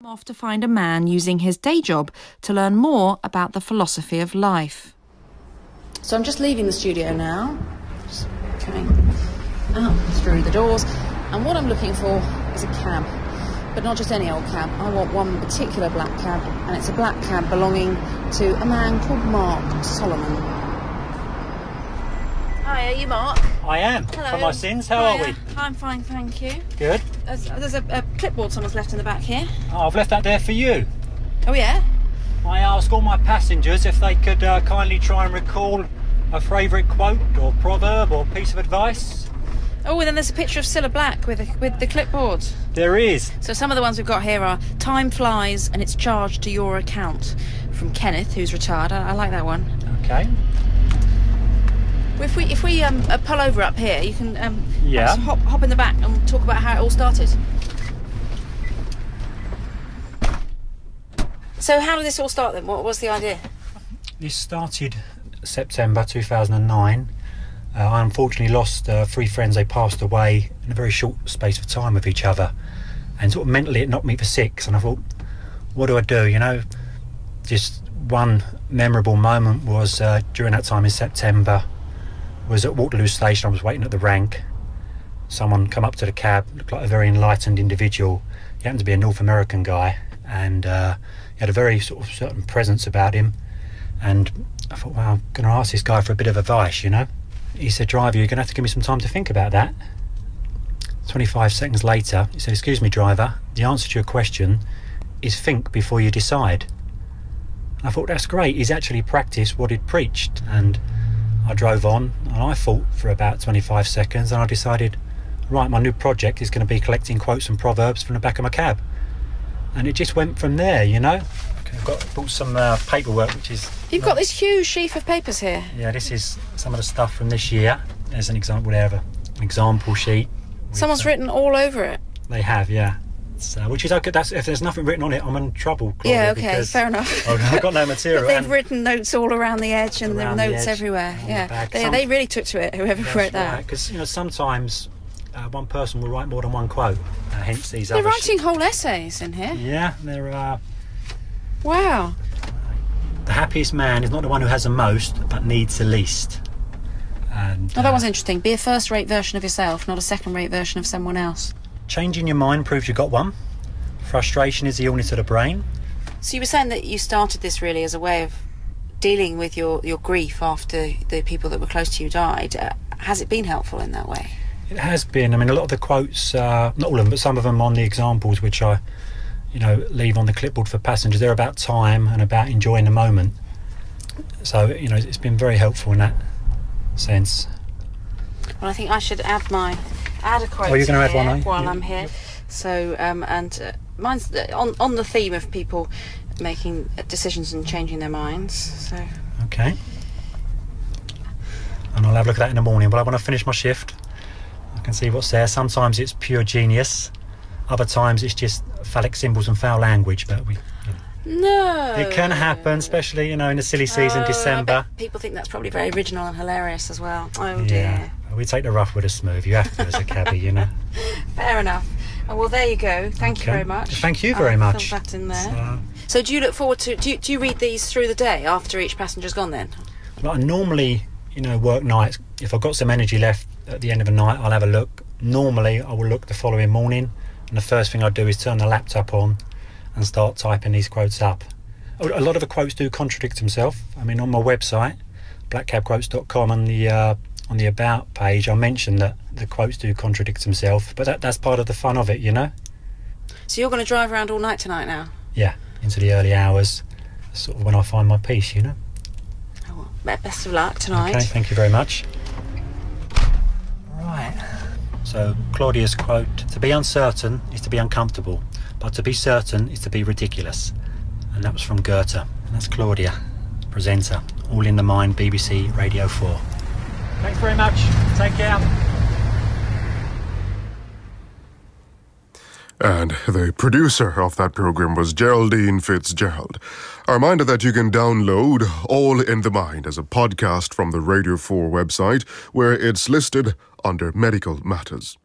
I'm off to find a man using his day job to learn more about the philosophy of life. So I'm just leaving the studio now, just coming out through the doors, and what I'm looking for is a cab, but not just any old cab. I want one particular black cab, and it's a black cab belonging to a man called Mark Solomon. Hi, are you Mark? I am. Hello. For my sins, how are we? I'm fine, thank you. Good. There's a clipboard someone's left in the back here. Oh, I've left that there for you. Oh yeah? I asked all my passengers if they could kindly try and recall a favourite quote or proverb or piece of advice. Oh, and then there's a picture of Cilla Black with the clipboard. There is. So some of the ones we've got here are "Time flies and it's charged to your account," from Kenneth, who's retired. I like that one. Okay. If we pull over up here, you can Yeah. hop in the back and talk about how it all started. So how did this all start then? What was the idea? This started September 2009. I unfortunately lost 3 friends. They passed away in a very short space of time with each other, and sort of mentally it knocked me for 6. And I thought, what do I do? You know, just one memorable moment was during that time in September. Was at Waterloo Station. I was waiting at the rank. Someone come up to the cab, looked like a very enlightened individual. He happened to be a North American guy, and he had a very sort of certain presence about him. And I thought, well, I'm going to ask this guy for a bit of advice, you know. He said, "Driver, you're going to have to give me some time to think about that." 25 seconds later, he said, "Excuse me, driver, the answer to your question is think before you decide." And I thought, that's great. He's actually practiced what he'd preached. And I drove on, and I thought for about 25 seconds, and I decided, right, my new project is going to be collecting quotes and proverbs from the back of my cab. And it just went from there, you know. Okay, I've brought some paperwork, which is... You've got this huge sheaf of papers here. Yeah, this is some of the stuff from this year. There's an example there of an example sheet. Someone's written all over it. They have, yeah. Which is okay. That's, if there's nothing written on it, I'm in trouble, Claudia. Yeah, okay, fair enough. I've got no material. But they've written notes all around the edge, and there are notes everywhere. Yeah, they really took to it. Whoever wrote that. Because sometimes one person will write more than one quote. Hence these. They're writing whole essays in here. Yeah, they're. Wow. The happiest man is not the one who has the most, but needs the least. And that one's interesting. Be a first-rate version of yourself, not a second-rate version of someone else. Changing your mind proves you've got one. Frustration is the illness of the brain. So you were saying that you started this really as a way of dealing with your grief after the people that were close to you died. Has it been helpful in that way? It has been. I mean, a lot of the quotes, not all of them, but some of them on the examples which I, leave on the clipboard for passengers, they're about time and about enjoying the moment. So, it's been very helpful in that sense. Well, I think I should add a quote. Oh, you're going to add one, are you? While I'm here. So, mine's on the theme of people making decisions and changing their minds. So. Okay. And I'll have a look at that in the morning. But when I finish my shift, I can see what's there. Sometimes it's pure genius. Other times it's just phallic symbols and foul language. But No. It can happen, especially, in the silly season, December. I bet people think that's probably very original and hilarious as well. Oh, dear. Yeah. We take the rough with the smooth. You have to as a cabbie, Fair enough. Oh, well, there you go. Thank you very much. Thank you very much. I'll fill that in there. So do you look forward to... Do you read these through the day after each passenger's gone then? Well, I normally, work nights. If I've got some energy left at the end of the night, I'll have a look. Normally, I will look the following morning, and the first thing I do is turn the laptop on and start typing these quotes up. A lot of the quotes do contradict themselves. I mean, on my website, blackcabquotes.com, on the About page, I mentioned that the quotes do contradict themselves, but that's part of the fun of it, So you're going to drive around all night tonight now? Yeah, into the early hours, sort of when I find my peace, Oh, well, best of luck tonight. Okay, thank you very much. Right. So, Claudia's quote, "To be uncertain is to be uncomfortable, but to be certain is to be ridiculous." And that was from Goethe. And that's Claudia, presenter, All in the Mind, BBC Radio 4. Thanks very much. Take care. And the producer of that program was Geraldine Fitzgerald. A reminder that you can download All in the Mind as a podcast from the Radio 4 website, where it's listed under Medical Matters.